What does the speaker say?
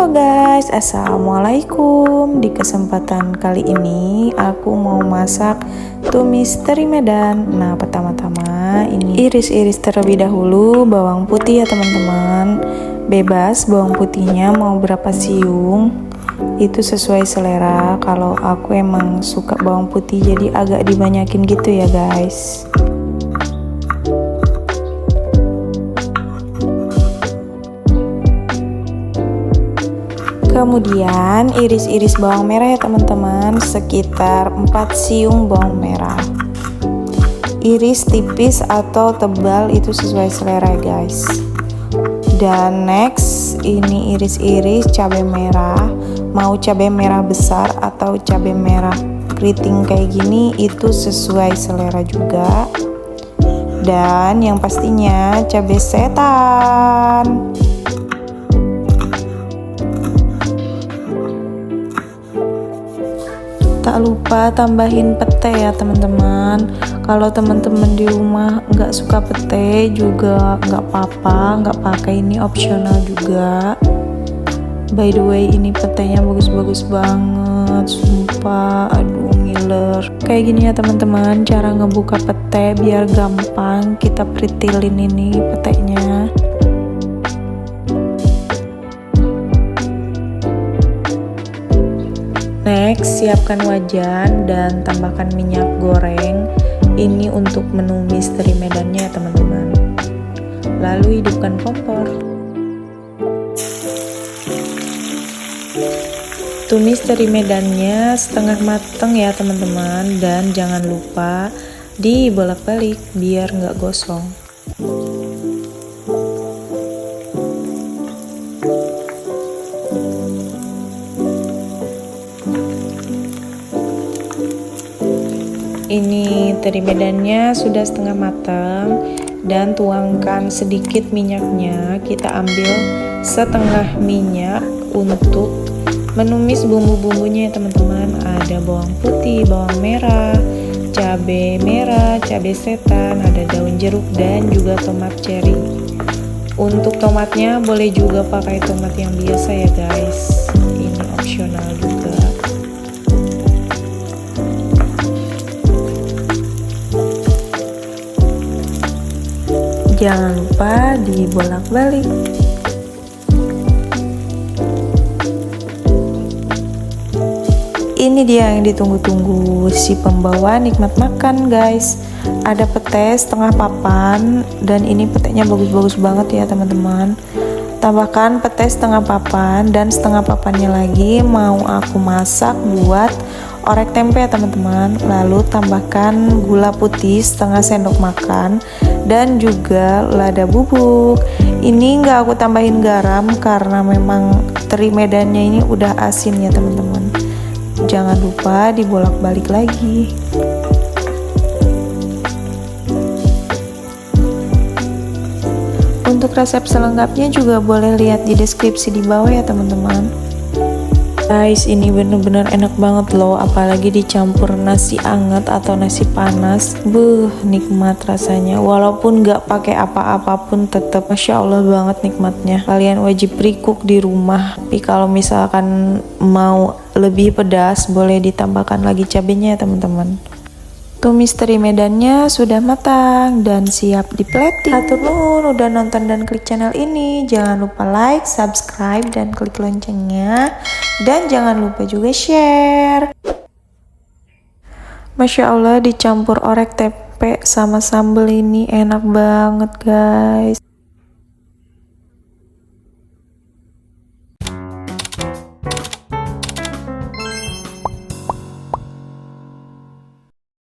Halo guys, assalamualaikum. Di kesempatan kali ini aku mau masak tumis teri Medan. Nah, pertama-tama ini iris-iris terlebih dahulu bawang putih ya teman-teman. Bebas bawang putihnya mau berapa siung, itu sesuai selera. Kalau aku emang suka bawang putih jadi agak dibanyakin gitu ya guys. Kemudian iris-iris bawang merah ya teman-teman, sekitar 4 siung bawang merah. Iris tipis atau tebal itu sesuai selera guys. Dan next ini iris-iris cabai merah, mau cabai merah besar atau cabai merah keriting kayak gini itu sesuai selera juga. Dan yang pastinya cabai setan. Tak lupa tambahin pete ya teman-teman. Kalau teman-teman di rumah nggak suka pete juga nggak apa-apa, nggak pakai, ini opsional juga. By the way ini petenya bagus-bagus banget, sumpah, aduh ngiler. Kayak gini ya teman-teman cara ngebuka pete biar gampang kita peritilin ini petenya. Next, siapkan wajan dan tambahkan minyak goreng. Ini untuk menumis teri Medannya ya teman-teman. Lalu hidupkan kompor. Tumis teri Medannya setengah mateng ya teman-teman. Dan jangan lupa dibolak-balik biar nggak gosong. Ini teri Medannya sudah setengah matang dan tuangkan sedikit minyaknya. Kita ambil setengah minyak untuk menumis bumbu-bumbunya ya teman-teman. Ada bawang putih, bawang merah, cabai setan, ada daun jeruk dan juga tomat cherry. Untuk tomatnya boleh juga pakai tomat yang biasa ya guys. Ini opsional juga. Jangan lupa dibolak-balik. Ini dia yang ditunggu-tunggu, si pembawa nikmat makan guys. Ada pete setengah papan dan ini petenya bagus-bagus banget ya teman-teman. Tambahkan pete setengah papan dan setengah papannya lagi mau aku masak buat orek tempe ya teman-teman. Lalu tambahkan gula putih setengah sendok makan dan juga lada bubuk. Ini nggak aku tambahin garam karena memang teri Medannya ini udah asin ya teman-teman. Jangan lupa dibolak-balik lagi. Untuk resep selengkapnya juga boleh lihat di deskripsi di bawah ya teman-teman. Guys, ini bener-bener enak banget loh, apalagi dicampur nasi anget atau nasi panas. Nikmat rasanya. Walaupun gak pakai apa-apa pun tetap Masya Allah banget nikmatnya. Kalian wajib pre-cook di rumah. Tapi kalau misalkan mau lebih pedas, boleh ditambahkan lagi cabenya ya teman-teman. Tumis teri Medannya sudah matang dan siap diplating. Hatur nuhun udah nonton dan klik channel ini. Jangan lupa like, subscribe, dan klik loncengnya. Dan jangan lupa juga share. Masya Allah dicampur orek tempe sama sambal ini enak banget guys.